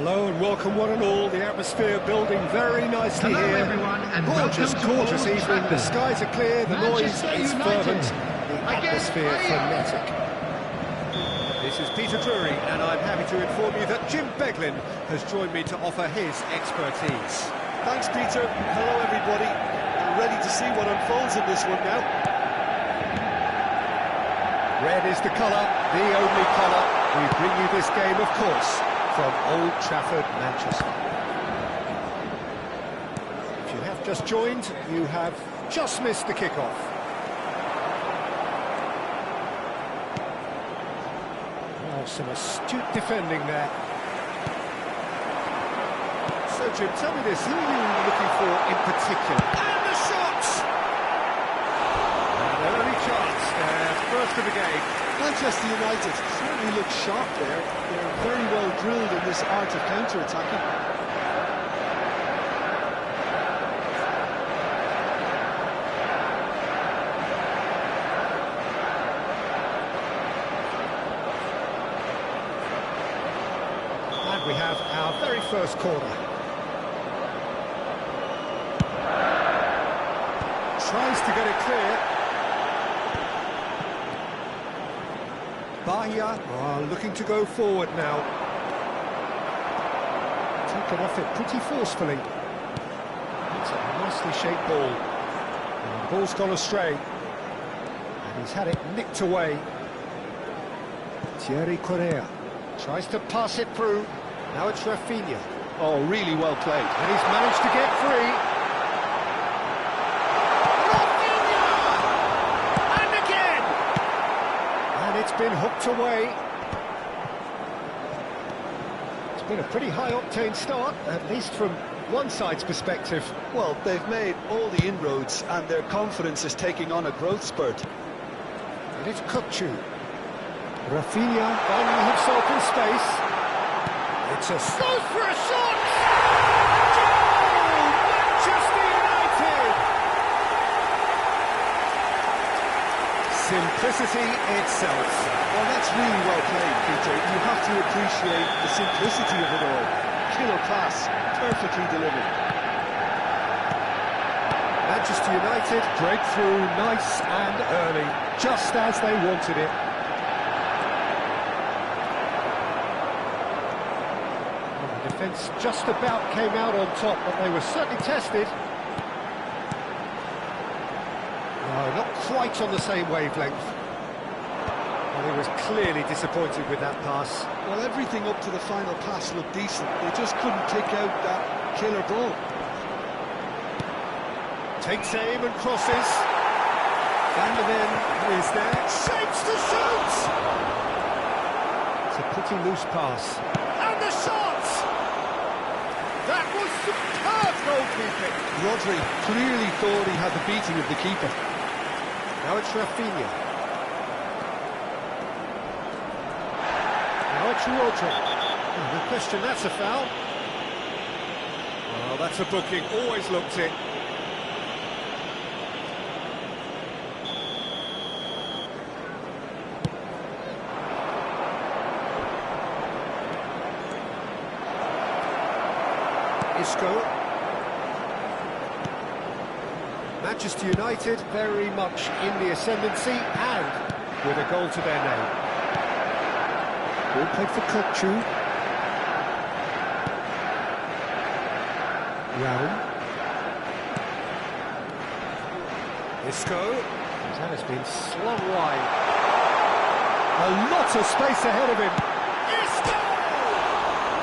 Hello and welcome one and all. The atmosphere building very nicely Hello here. everyone, and Gorgeous, welcome to gorgeous Old evening. The Trafford. skies are clear, the noise Manchester is United fervent, the against atmosphere Baiano. frenetic. This is Peter Drury, and I'm happy to inform you that Jim Beglin has joined me to offer his expertise. Thanks, Peter. Hello, everybody. We're ready to see what unfolds in this one now. Red is the colour, the only colour. We bring you this game, of course, from Old Trafford, Manchester. If you have just joined, you have just missed the kickoff. Oh, some astute defending there. So, Jim, tell me this, who are you looking for in particular? And the shots! And an early chance there, first of the game. Manchester United certainly look sharp there. They're very well drilled in this art of counter-attacking. And we have our very first corner. Tries to get it clear. Bahia are looking to go forward now. Taken off it pretty forcefully. It's a nicely shaped ball. And the ball's gone astray. And he's had it nicked away. Thierry Correa tries to pass it through. Now it's Rafinha. Oh, really well played. And he's managed to get free. It's been hooked away. It's been a pretty high-octane start, at least from one side's perspective. Well, they've made all the inroads and their confidence is taking on a growth spurt. And it's Capim. Rafinha finding himself in space. It's a... goes for a shot! Goal! Manchester United! Simplicity itself. Well, that's really well played, Peter. You have to appreciate the simplicity of it all. Killer class, perfectly delivered. Manchester United break through nice and early, just as they wanted it. Well, the defence just about came out on top, but they were certainly tested. No, not quite on the same wavelength. Well, he was clearly disappointed with that pass. Well, everything up to the final pass looked decent. They just couldn't kick out that killer ball. Takes aim and crosses. Van der Ven is there. Shapes to shoot! It's a pretty loose pass. And the shot! That was superb goalkeeping. Rodri clearly thought he had the beating of the keeper. Now it's Rafinha. Now it's Rodri. Oh, no question, that's a foul. Well, that's a booking, always looked it. Isco. Manchester United very much in the ascendancy and with a goal to their name. Ball played for Capim. Raum. Isco. That has been slung wide. A lot of space ahead of him. Isco!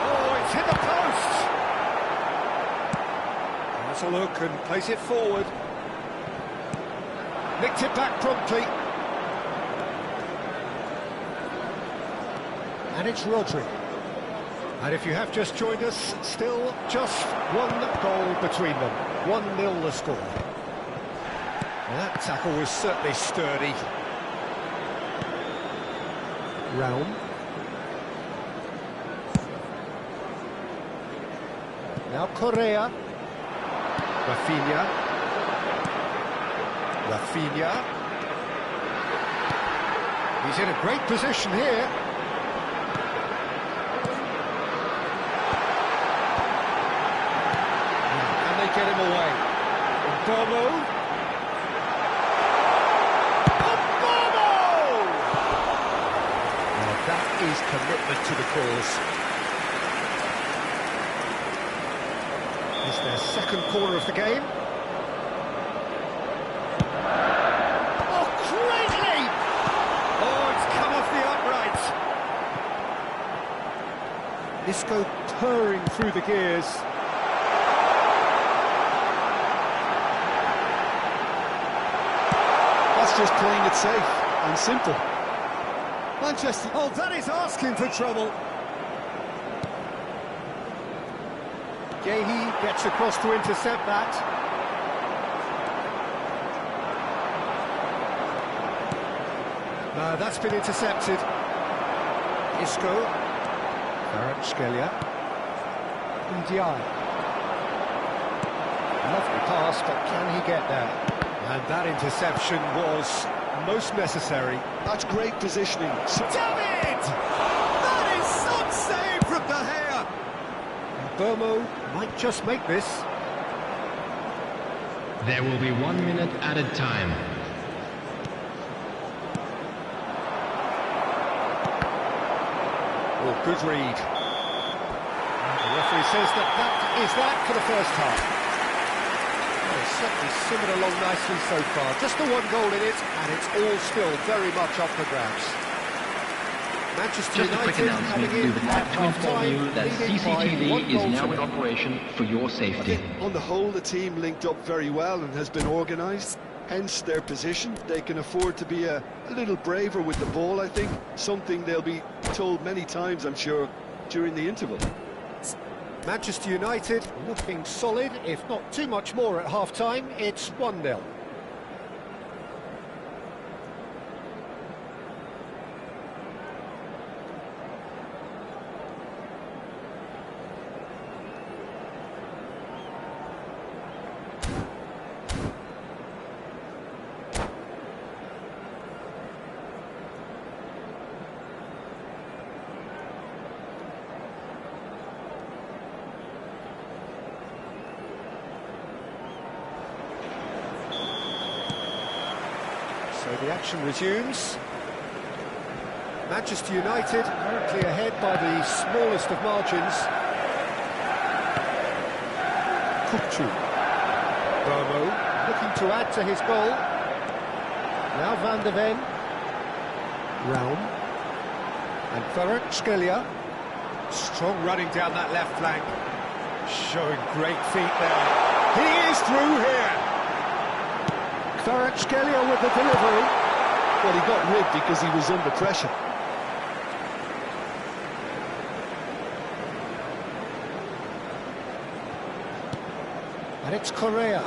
Oh, it's hit the post! Has a look and plays it forward. Nicked it back promptly. And it's Rodri. And if you have just joined us, still just one goal between them. 1-0 the score. Well, that tackle was certainly sturdy. Raum. Now Correa. Rafinha. He's in a great position here. get him away. Bomo. Now that is commitment to the cause. It's their second corner of the game. Oh, great leap! Oh, it's come off the uprights. Isco purring through the gears. That's just playing it safe and simple. Manchester, oh, that is asking for trouble. Gehi gets across to intercept that. No, that's been intercepted. Isco. Kvaratskhelia. Ndiaye. Lovely pass, but can he get there? And that interception was most necessary. That's great positioning. David! That is some save from De Gea! Bomo might just make this. There will be 1 minute added time. Oh, good read. The referee says that is that for the first half. It's certainly simmered along nicely so far. Just the one goal in it, and it's all still very much up for grabs. Manchester Just a quick United announcement coming in to the at Capim for half-time, you that leading by CCTV 1 is goal now to in nil. operation for your safety. On the whole, the team linked up very well and has been organised. Hence their position. They can afford to be a little braver with the ball, I think. Something they'll be told many times, I'm sure, during the interval. Manchester United looking solid, if not too much more at half-time. It's 1-0. So the action resumes. Manchester United currently ahead by the smallest of margins. Kupchu. Bomo looking to add to his goal. Now Van de Ven. Raum. And Kvaratskhelia. Strong running down that left flank. Showing great feet there. He is through here. Kvaratskhelia with the delivery. Well, he got rid because he was under pressure. And it's Correa.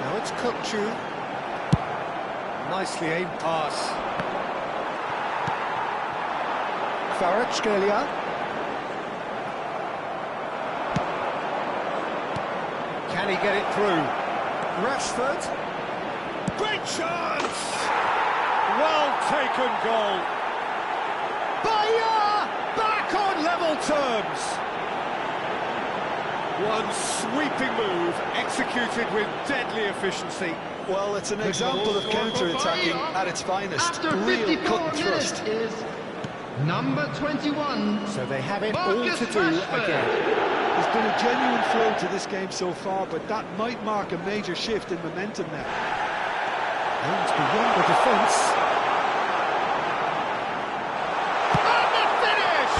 Now it's Kupchu. Nicely aimed pass. Kvaratskhelia. Can he get it through? Rashford. Great chance! Well taken goal. Baiano back on level terms. One sweeping move executed with deadly efficiency. Well, it's an example of counter-attacking at its finest. After Real 54 cut and minutes thrust. is number 21. So they have it all Marcus to do Rashford. again. There's been a genuine flow to this game so far, but that might mark a major shift in momentum now. And beyond the defence. And the finish!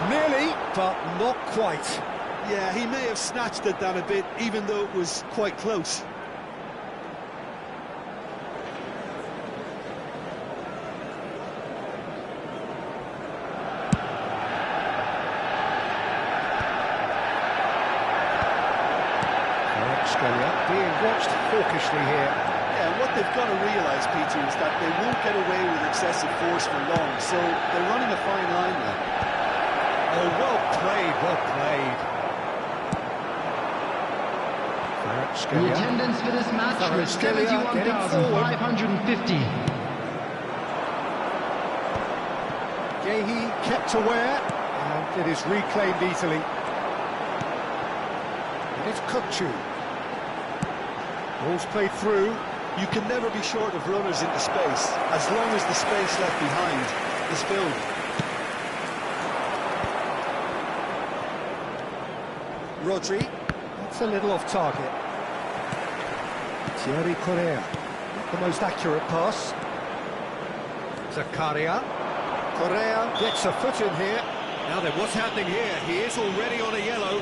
Nearly, but not quite. Yeah, he may have snatched at that a bit, even though it was quite close. Being watched hawkishly here. Yeah, what they've got to realise, Peter, is that they won't get away with excessive force for long, so they're running a fine line now. Oh, well played, well played. The attendance for this match was Kvaratskhelia getting forward. 71,550. Gehi kept aware. And it is reclaimed easily. And it's Capim. Ball's played through. You can never be short of runners into space, as long as the space left behind is filled. Rodri. That's a little off target. Thierry Correa. Not the most accurate pass. Zakaria. Correa gets a foot in here. Now then, what's happening here? He is already on a yellow.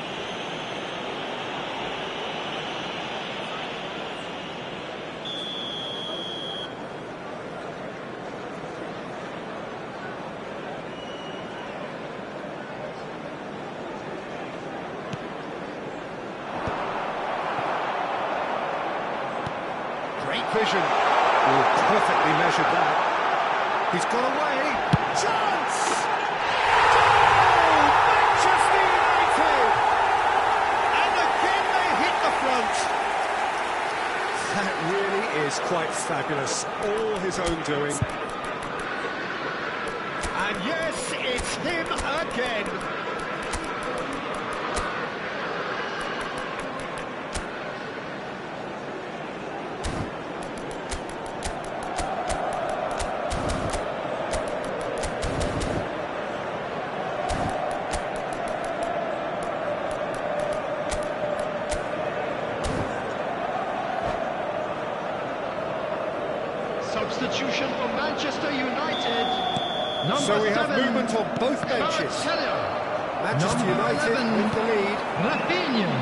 Great vision. Oh, perfectly measured that. He's got away. Chance! Goal! Manchester United! And again they hit the front. That really is quite fabulous. All his own doing. And yes, it's him again. Substitution for Manchester United. So we have 7, movement on both benches. Manchester United 11, with the lead. Rafinha.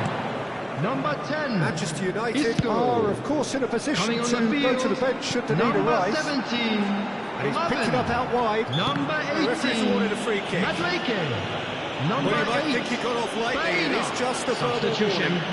Number 10. Manchester United Isco. are, of course, in a position Coming to on the go to field. the bench should the need Number arise. 17. And he's picked it up out wide. Number The referee's 18. awarded a free kick. Madueke. Number Well, you might 8. think he got off lightly. It Baiano. is just a verbal Substitution. warning.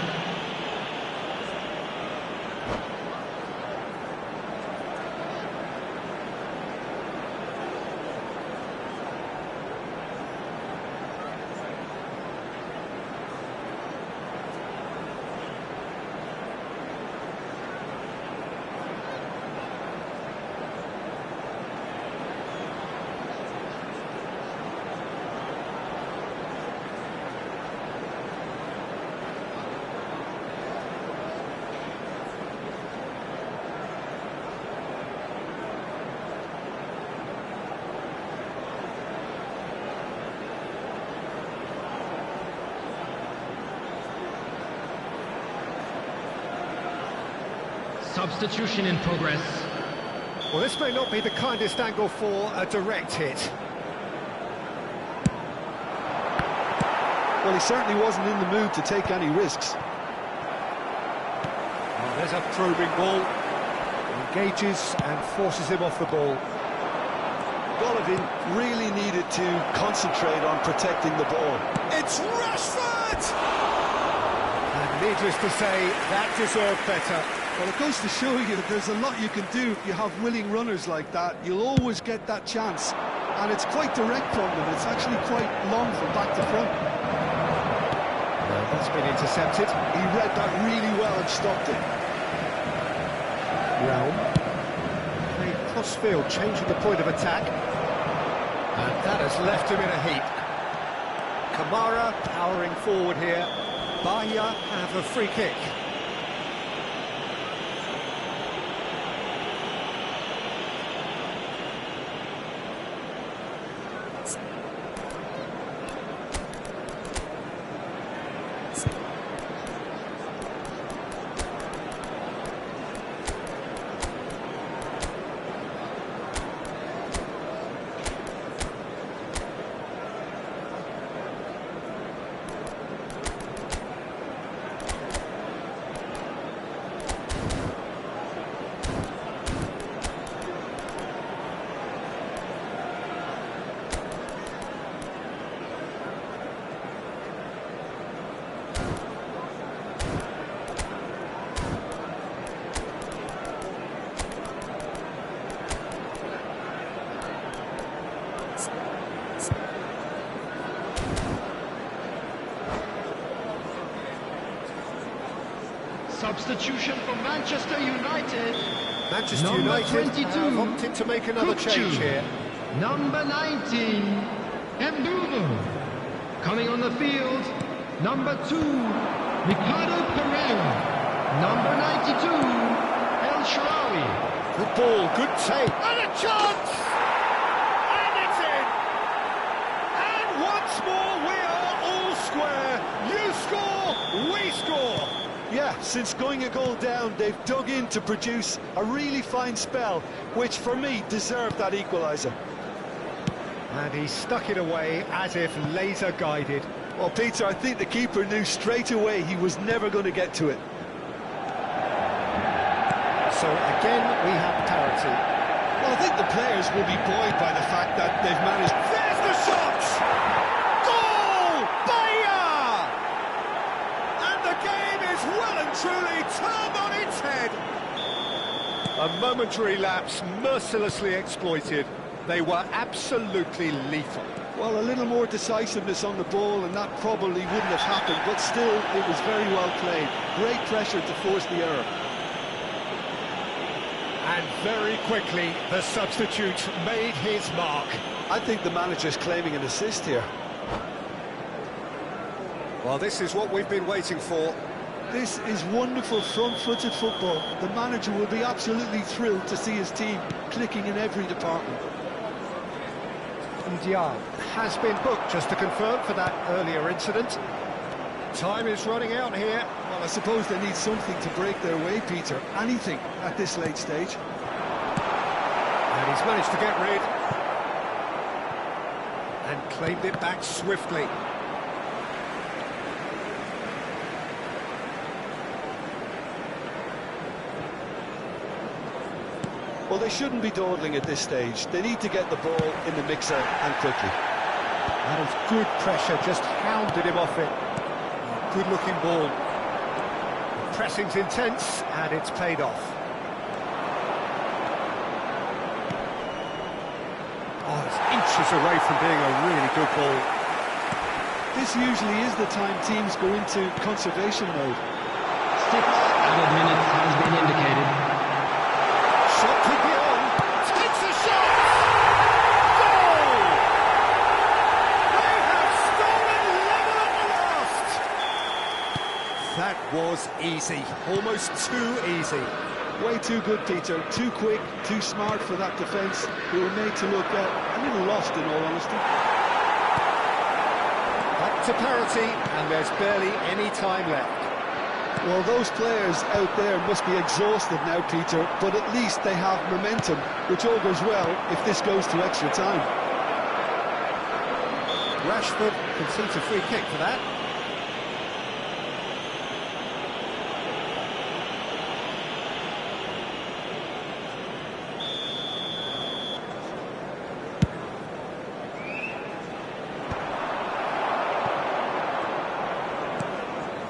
Substitution in progress. Well, this may not be the kindest angle for a direct hit. Well, he certainly wasn't in the mood to take any risks. Oh, there's a probing ball. Engages and forces him off the ball. Golovin really needed to concentrate on protecting the ball. It's Rashford! And needless to say, that deserved better. Well, it goes to show you that there's a lot you can do if you have willing runners like that. You'll always get that chance. And it's quite direct from them. It's actually quite long from back to front. That's been intercepted. He read that really well and stopped it. Realm. Played cross-field, changing the point of attack. And that has left him in a heap. Kamara powering forward here. Bahia have a free kick. Substitution for Manchester United. Manchester Number United 22, have opted to make another Capim. change here. Number 19, Mbeumo. Coming on the field, number 2, Ricardo Pereira. Number 92, El Shaarawy. Good ball, good take. And a chance! And it's in! And once more we are all square. You score, we score. Yeah, since going a goal down, they've dug in to produce a really fine spell, which for me deserved that equaliser. And he stuck it away as if laser guided. Well, Peter, I think the keeper knew straight away he was never going to get to it. So again, we have parity. Well, I think the players will be buoyed by the fact that they've managed... There's the shot! Goal! Bayer! And the game is well and truly turned on its head. A momentary lapse mercilessly exploited. They were absolutely lethal. Well, a little more decisiveness on the ball and that probably wouldn't have happened, but still, it was very well played. Great pressure to force the error. And very quickly, the substitute made his mark. I think the manager's claiming an assist here. Well, this is what we've been waiting for. This is wonderful front-footed football. The manager will be absolutely thrilled to see his team clicking in every department. Diaz has been booked, just to confirm, for that earlier incident. Time is running out here. Well, I suppose they need something to break their way, Peter. Anything at this late stage. And he's managed to get rid. And claimed it back swiftly. Well, they shouldn't be dawdling at this stage. They need to get the ball in the mixer and quickly. That was good pressure, just hounded him off it. Good-looking ball. The pressing's intense, and it's paid off. Oh, it's inches away from being a really good ball. This usually is the time teams go into conservation mode. 6 added minutes has been indicated. Shot could be on. Takes a shot! Goal! They have stolen level at the last! That was easy. Almost too easy. Way too good, Peter. Too quick, too smart for that defence. They were made to look a little lost, in all honesty. Back to parity, and there's barely any time left. Well, those players out there must be exhausted now, Peter, but at least they have momentum, which all goes well if this goes to extra time. Rashford concedes a free kick for that.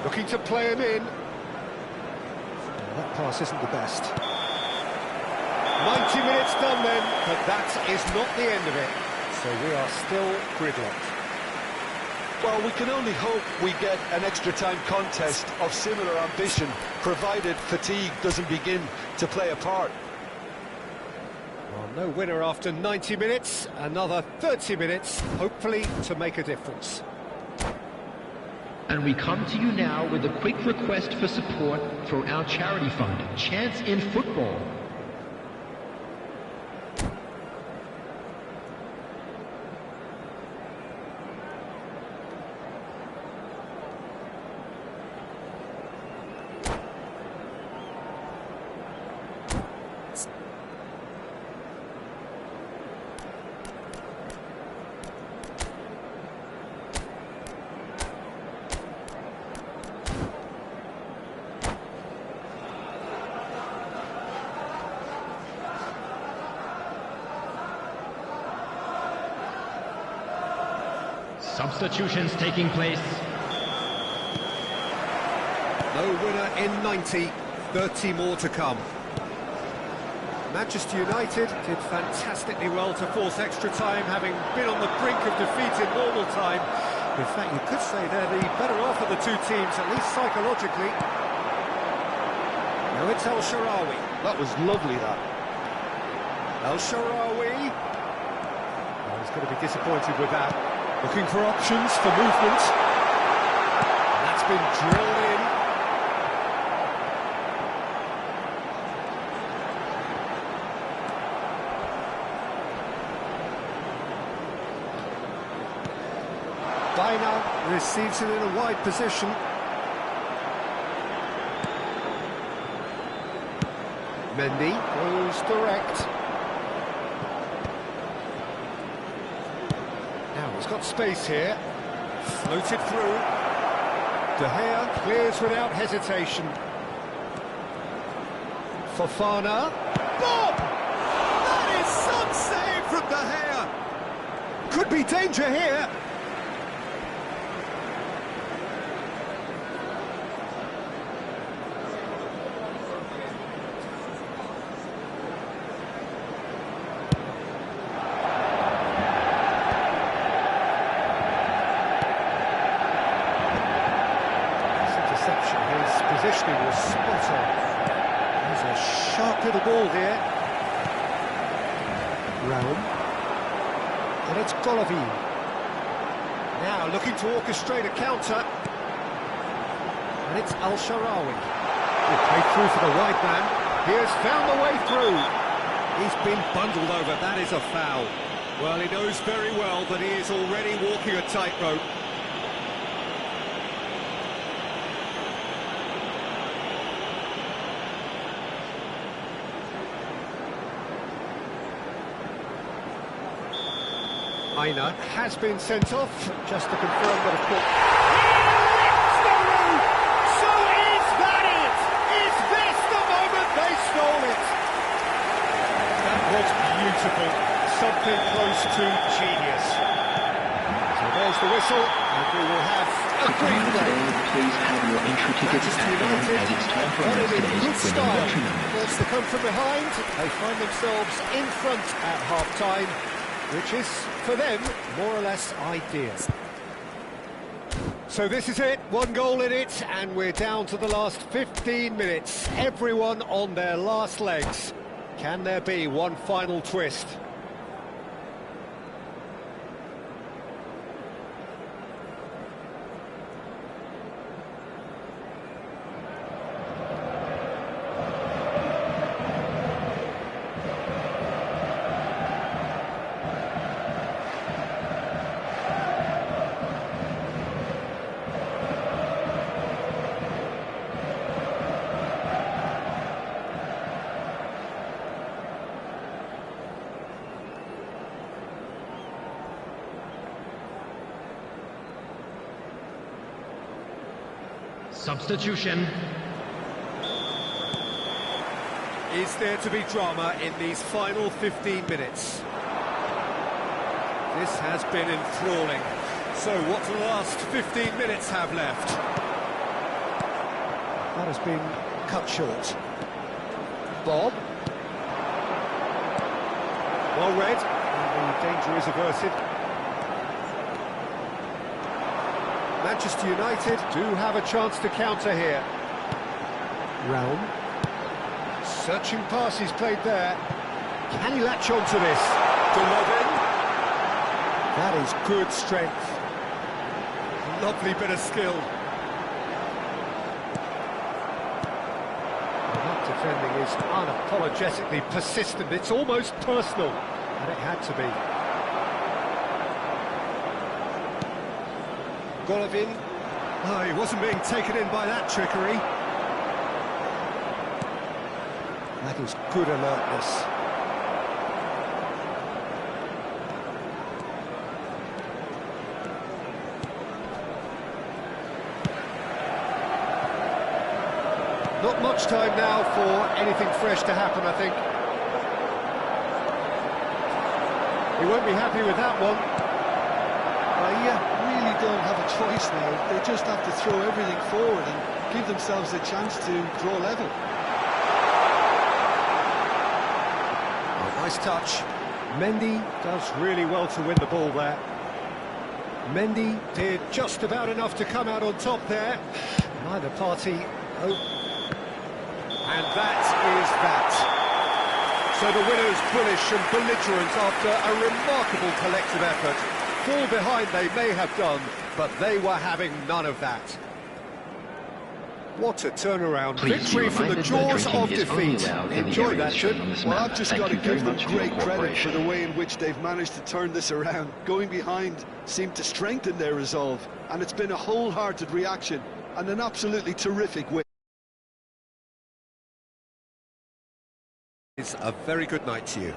Looking to play him in. That pass isn't the best. 90 minutes done then, but that is not the end of it. So we are still gridlocked. Well, we can only hope we get an extra-time contest of similar ambition, provided fatigue doesn't begin to play a part. Well, no winner after 90 minutes. Another 30 minutes, hopefully, to make a difference. And we come to you now with a quick request for support for our charity fund, Chance in Football. Substitutions taking place. No winner in 90, 30 more to come. Manchester United did fantastically well to force extra time, having been on the brink of defeat in normal time. In fact, you could say they're the better off of the two teams, at least psychologically. Now it's El Shaarawy. That was lovely, that. El Shaarawy. Oh, he's going to be disappointed with that. Looking for options for movement. And that's been drilled in. Baiano receives it in a wide position. Mendy goes direct. Now he's got space here. Floated through. De Gea clears without hesitation. Fofana. Bob! That is some save from De Gea. Could be danger here. His positioning was spot on. There's a sharp little ball here. Realm. And it's Golovin. Now looking to orchestrate a counter. And it's Al-Sharawi. He'll play through for the wide man. He has found the way through. He's been bundled over. That is a foul. Well, he knows very well that he is already walking a tightrope. Aina has been sent off, just to confirm that of course. He lifts the roof! So is that it? Is this the moment they stole it? That was beautiful. Something close to genius. So there's the whistle, and we will have a free play. Please have your entry tickets Manchester at hand, United, as it's time for but our in days good with the style. metronome. Forced to come from behind, they find themselves in front at half-time, which is, for them, more or less ideal. So this is it, one goal in it, and we're down to the last 15 minutes. Everyone on their last legs. Can there be one final twist? Substitution. Is there to be drama in these final 15 minutes? This has been enthralling. So what do the last 15 minutes have left? That has been cut short. Bob. Well read, and the danger is averted. Manchester United do have a chance to counter here. Realm. Searching pass he's played there. Can he latch on to this? Golovin. That is good strength. Lovely bit of skill. That defending is unapologetically persistent. It's almost personal, and it had to be. Golovin. Oh, he wasn't being taken in by that trickery. That is good alertness. Not much time now for anything fresh to happen, I think. He won't be happy with that one. They really don't have a choice now. They just have to throw everything forward and give themselves a chance to draw level. Oh, nice touch. Mendy does really well to win the ball there. Mendy did just about enough to come out on top there. Neither party... And that is that. So the winner's bullish and belligerent after a remarkable collective effort. fall behind they may have done, but they were having none of that. What a turnaround. Please Victory from the jaws of defeat. Enjoy that, Chip. Well, I've just got to give them great credit for the way in which they've managed to turn this around. Going behind seemed to strengthen their resolve, and it's been a wholehearted reaction and an absolutely terrific win. It's a very good night to you.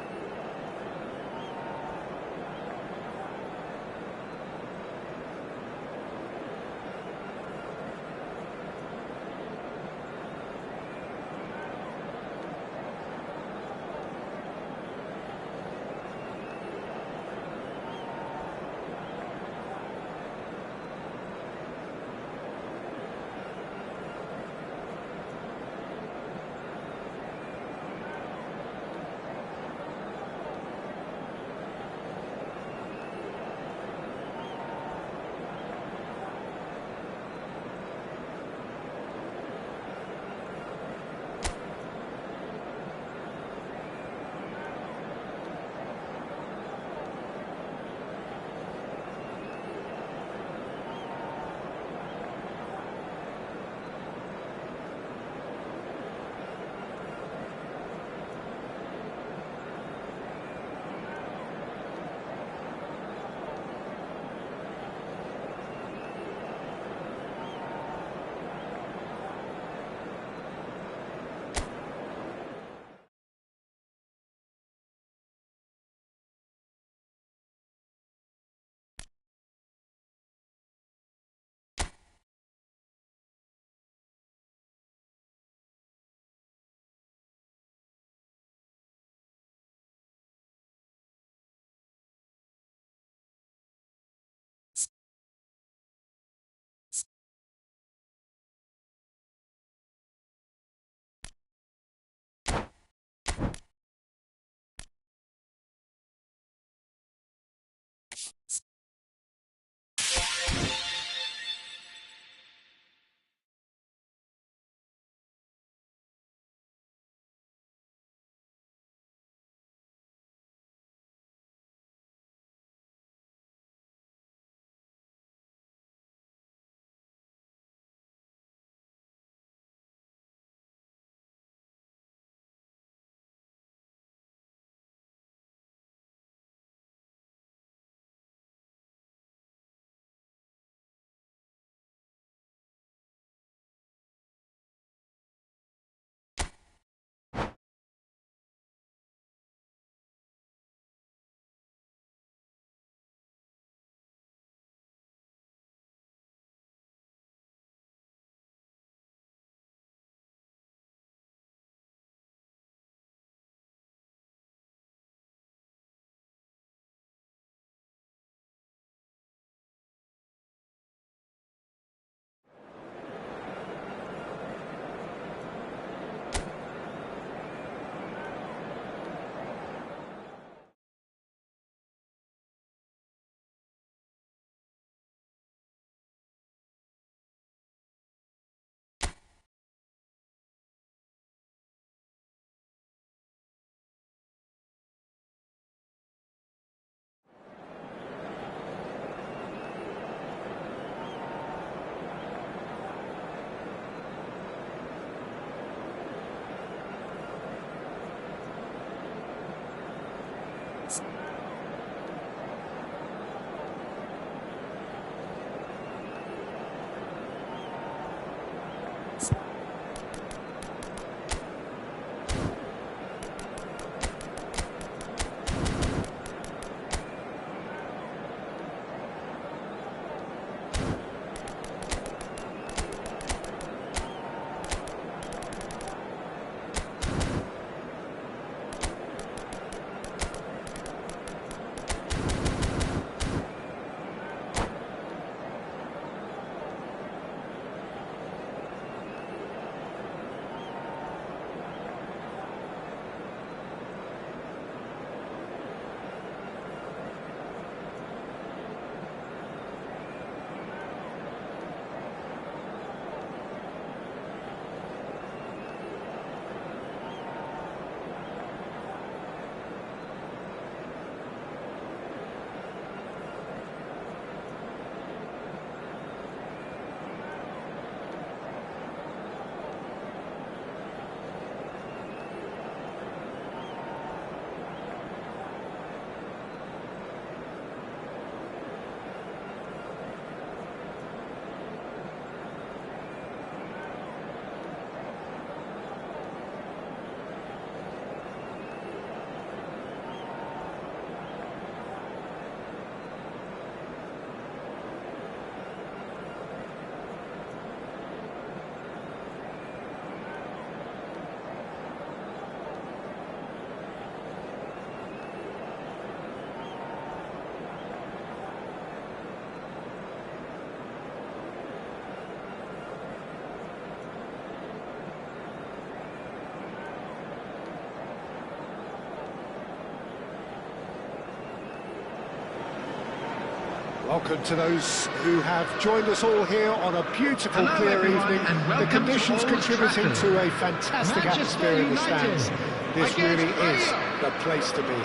Welcome to those who have joined us all here on a beautiful, Hello, clear everyone, evening. and The welcome conditions to Old contributing Trafford. to a fantastic Manchester atmosphere in the United stands. This against really is Baiano. the place to be.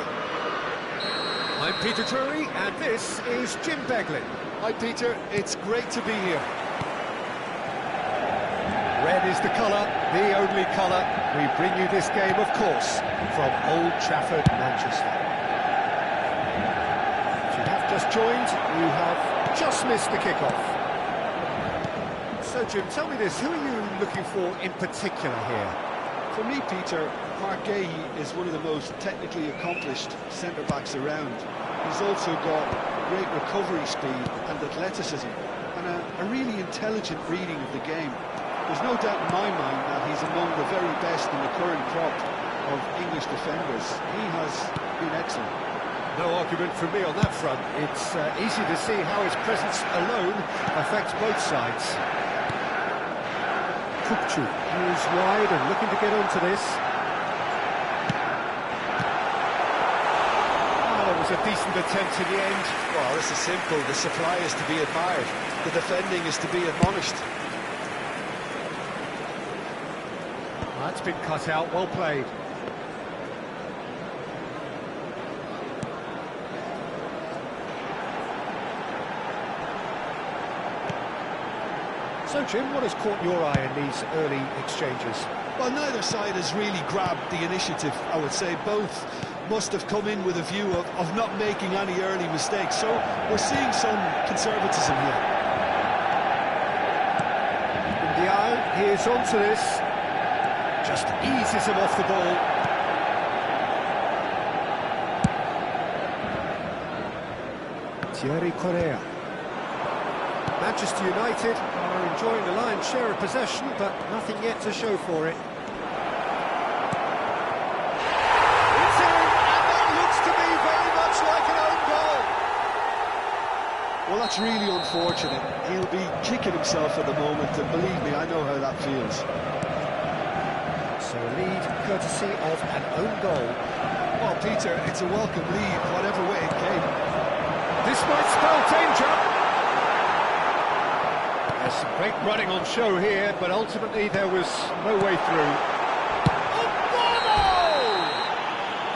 I'm Peter Drury, and this is Jim Beglin. Hi, Peter. It's great to be here. Red is the colour, the only colour. We bring you this game, of course, from Old Trafford, Manchester. If you have just joined, you have just missed the kick-off. So, Jim, tell me this, who are you looking for in particular here? For me, Peter, Mark Gahey is one of the most technically accomplished centre-backs around. He's also got great recovery speed and athleticism, and a really intelligent reading of the game. There's no doubt in my mind that he's among the very best in the current crop of English defenders. He has been excellent. No argument from me on that front. It's easy to see how his presence alone affects both sides. Kupchu moves wide and looking to get onto this. That was a decent attempt in the end. Well, this is simple. The supply is to be admired. The defending is to be admonished. That's been cut out, well played. So, Jim, what has caught your eye in these early exchanges? Well, neither side has really grabbed the initiative, I would say. Both must have come in with a view of not making any early mistakes. So we're seeing some conservatism here. Ndiaye, he is onto this. Just eases him off the ball. Thierry Correa. Manchester United are enjoying the lion's share of possession, but nothing yet to show for it. It's in, and that looks to be very much like an own goal. Well, that's really unfortunate. He'll be kicking himself at the moment, and believe me, I know how that feels. So a lead courtesy of an own goal. Well, Peter, it's a welcome lead, whatever way it came. This might spell danger. There's some great running on show here, but ultimately there was no way through.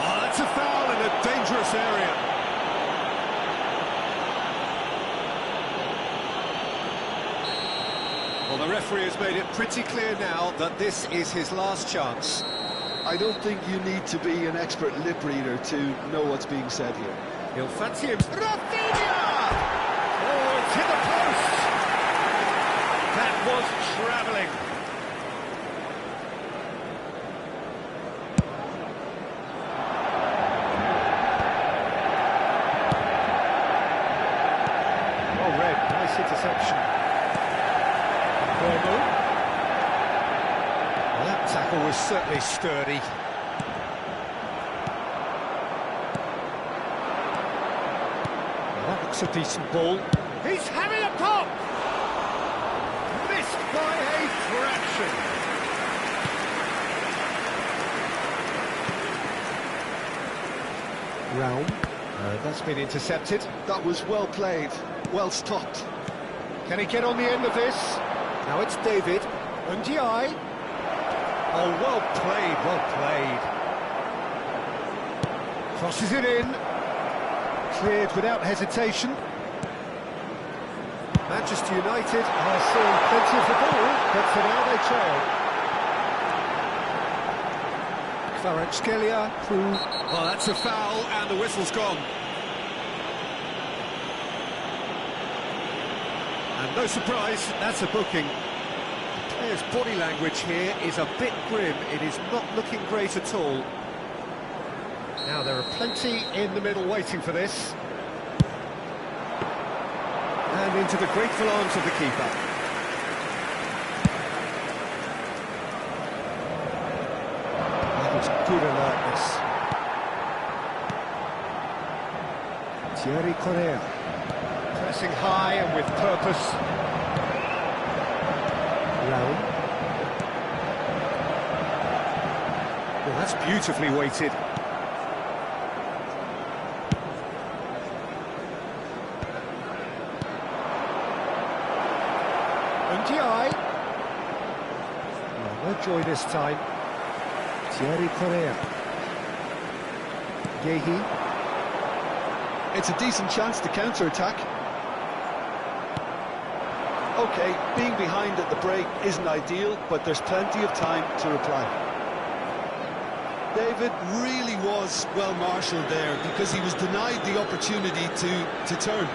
Oh, that's a foul in a dangerous area. Well, the referee has made it pretty clear now that this is his last chance. I don't think you need to be an expert lip reader to know what's being said here. He'll fancy him. Rafinha! Oh, it's hit the post! That was travelling. Well read, nice interception. Well, that tackle was certainly sturdy. Well, that looks a decent ball. He's having a pop! Missed by a fraction. Round. That's been intercepted. That was well played, well stopped. Can he get on the end of this? Now it's David. Ndiaye. Oh, well played, well played. Crosses it in. Cleared without hesitation. Manchester United are seeing plenty of the ball, but for now they trail. Kvaratskhelia through. Well, that's a foul, and the whistle's gone. And no surprise, that's a booking. The player's body language here is a bit grim. It is not looking great at all. Now there are plenty in the middle waiting for this. And into the grateful arms of the keeper. That was good alertness. Thierry Correa. Pressing high and with purpose. Raul. Well, that's beautifully weighted. No joy this time. Thierry Correa. Yehi. It's a decent chance to counter-attack. OK, being behind at the break isn't ideal, but there's plenty of time to reply. David really was well marshalled there because he was denied the opportunity to turn.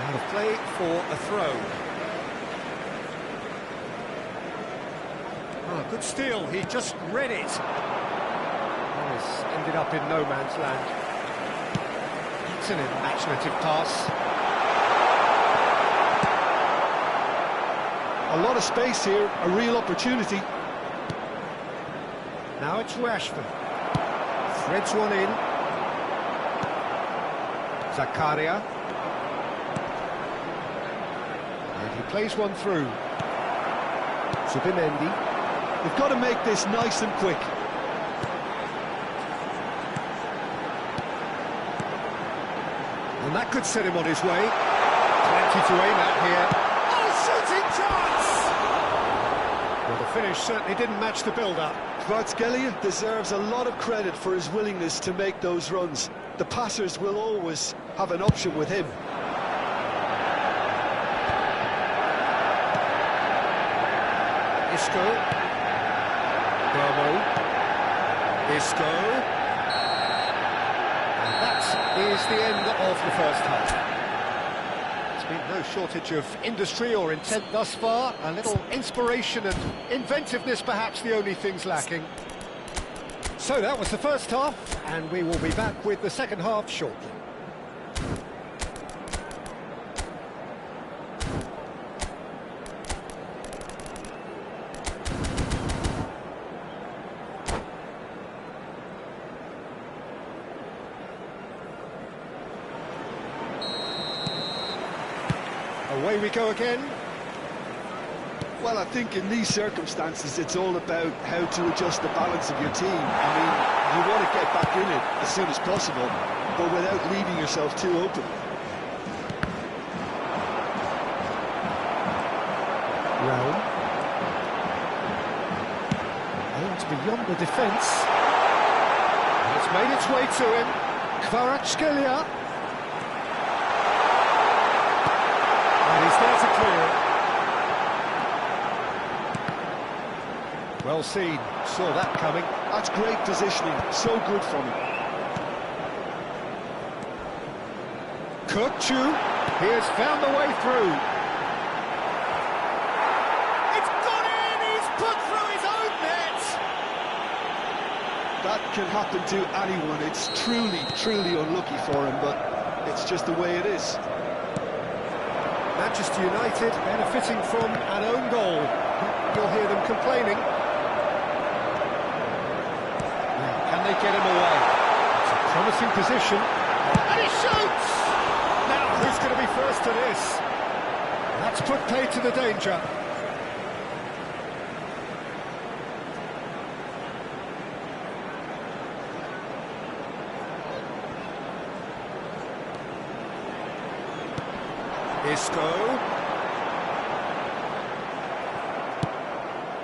Out of play for a throw. Oh, good steal, he just read it. This ended up in no man's land. It's an imaginative pass. A lot of space here, a real opportunity. Now it's Rashford. Threads one in. Zakaria. And he plays one through. Subimendi. They've got to make this nice and quick. And that could set him on his way. Plenty to aim at here. Oh, shooting chance! Well, the finish certainly didn't match the build-up. Kvaratskhelia deserves a lot of credit for his willingness to make those runs. The passers will always have an option with him. Isco. Burmo. Isco. And that is the end of the first half. There's been no shortage of industry or intent thus far. A little inspiration and inventiveness, perhaps the only things lacking. So that was the first half, and we will be back with the second half shortly. Away we go again. Well, I think in these circumstances, it's all about how to adjust the balance of your team. I mean, you want to get back in it as soon as possible, but without leaving yourself too open. Realm. Aimed beyond the defence. And it's made its way to him. Kvaratskhelia. He's there to clear it. Well seen, saw that coming. That's great positioning, so good from him. Kukçu, he has found the way through. It's gone in, he's put through his own net. That can happen to anyone. It's truly unlucky for him, but it's just the way it is. Manchester United benefiting from an own goal. You'll hear them complaining. Now, can they get him away? It's a promising position. And he shoots! Now, who's going to be first to this? That's put play to the danger. Isco.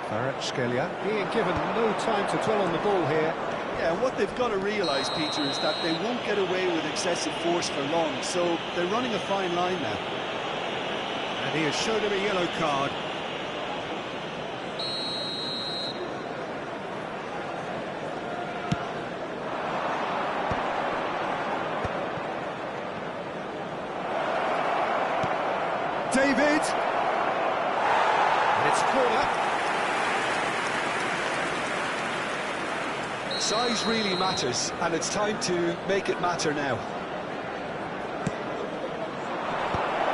Kvaratskhelia being given no time to dwell on the ball here. Yeah, what they've got to realise, Peter, is that they won't get away with excessive force for long, so they're running a fine line now. And he has shown him a yellow card. David, and it's a corner. Size really matters, and it's time to make it matter now.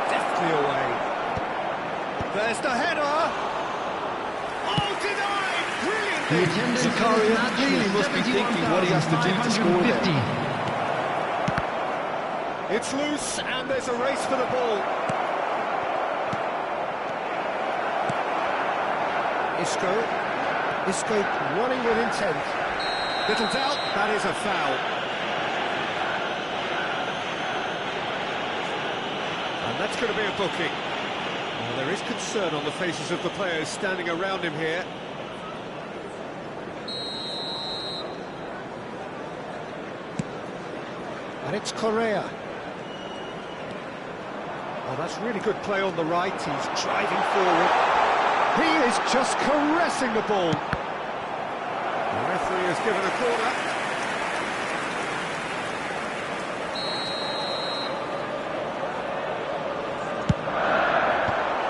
Deftly away. There's the header. Oh, denied! Brilliant! Zakaria really must be thinking what he has to do to score there. It's loose, and there's a race for the ball. Isco running with intent. Little doubt, that is a foul. And that's going to be a booking. Well, there is concern on the faces of the players standing around him here. And it's Correa. Oh, that's really good play on the right. He's driving forward. He is just caressing the ball. The referee has given a corner.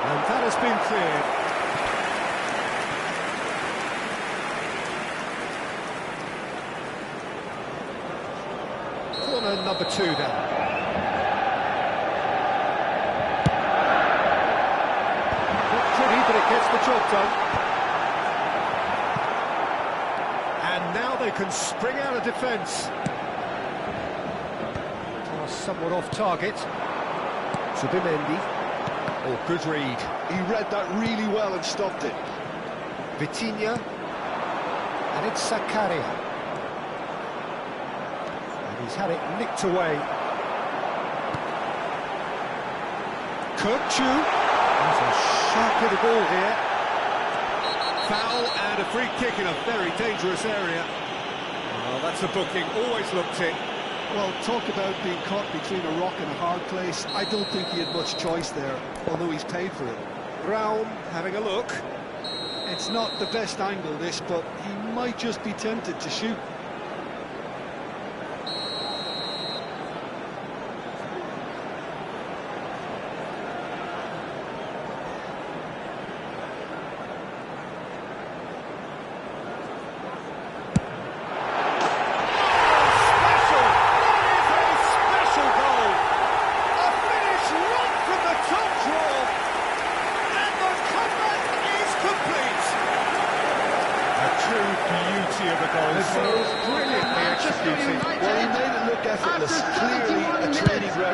And that has been cleared. Corner number 2 down. But it gets the job done. And now they can spring out of defence. Pass somewhat off target. Subimendi. Oh, good read. He read that really well and stopped it. Vitinha. And it's Zakaria. And he's had it nicked away. Kurkcu. That's a sharp hit of ball here. Foul and a free kick in a very dangerous area. Well, that's a booking, always looked it. Well, talk about being caught between a rock and a hard place. I don't think he had much choice there, although he's paid for it. Raum having a look. It's not the best angle, this, but he might just be tempted to shoot.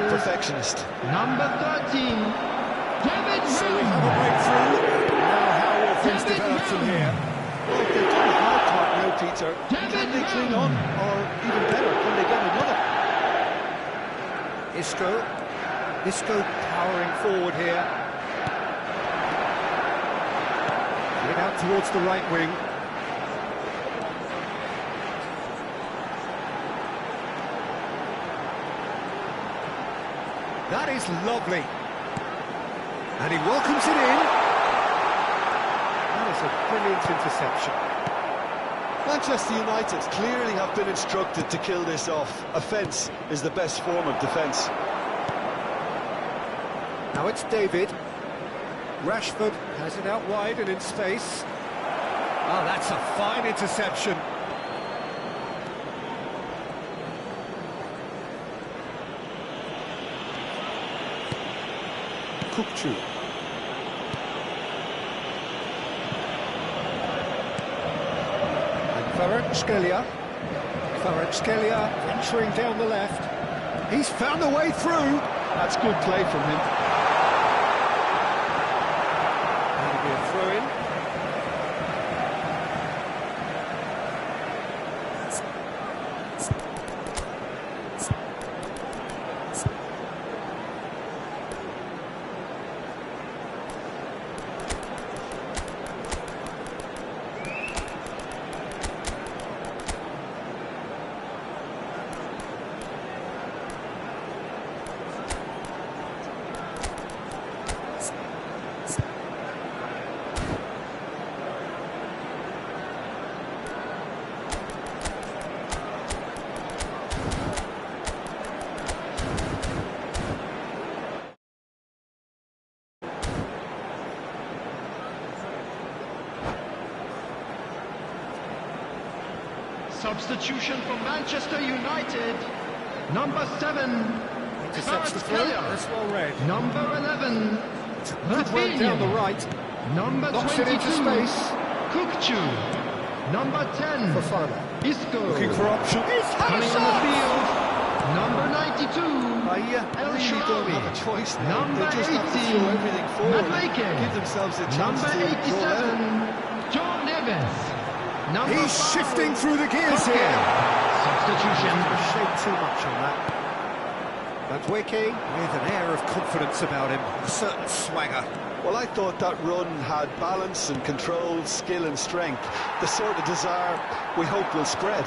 Perfectionist. Number 13, David. So we have a breakthrough. Now how will things develop from here? Well, they've done a hard part now, Peter. Can they cling on? Or even better, can they get another? Isco powering forward here. Get out towards the right wing. That is lovely. And he welcomes it in. That is a brilliant interception. Manchester United clearly have been instructed to kill this off. Offence is the best form of defence. Now it's David. Rashford has it out wide and in space. Oh, that's a fine interception. Kurkcu. And Kvaratskhelia entering down the left. He's found a way through. That's good play from him. That'll be a throw-in. Substitution for Manchester United. Number 7, Intercepts the throw. That's well read. Number 11, Good run down the right. Number Knocks 22, it into space. Kurkcu. Number 10, Fofana. Isco. Looking for options. Coming on the field. Number 92, They El really don't have a Shaarawy. choice now. Number They just have to 18, throw everything forward. Madueke. Give themselves a chance Number to roll 87, out. John Neves. Number He's 5, shifting through the gears here. Substitution. Shake too much on that. And Wiki with an air of confidence about him, a certain swagger. Well, I thought that run had balance and control, skill and strength. The sort of desire we hope will spread.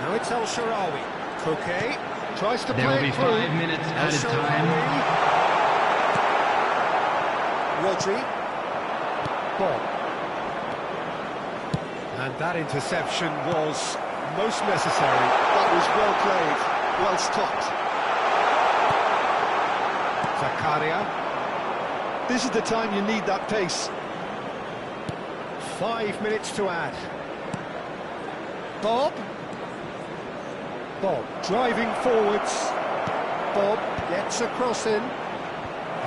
Now it's El Shaarawy. Coquet tries to There play will be it through. 5 minutes El added time. Rodri. Bob. And that interception was most necessary. That was well played, well stopped. Zakaria. This is the time you need that pace. 5 minutes to add. Bob. Bob driving forwards. Bob gets a cross in.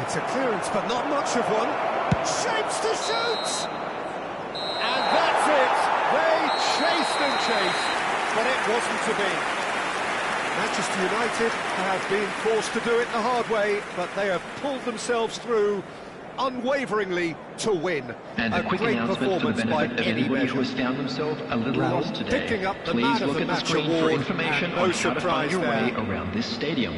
It's a clearance, but not much of one. Shapes to shoot! And that's it! They chased and chased, but it wasn't to be. Manchester United have been forced to do it the hard way, but they have pulled themselves through unwaveringly to win. And a quick great announcement for the performance by benefit of any anybody who measure. has found themselves a little Brown lost today. picking up the Please man of look the at the match screen for award, information and no on how to surprise find your way there. around this stadium.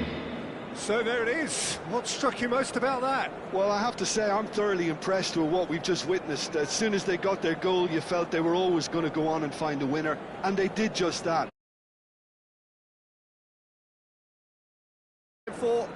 So there it is. What struck you most about that? Well, I have to say I'm thoroughly impressed with what we've just witnessed. As soon as they got their goal, you felt they were always going to go on and find a winner, and they did just that. For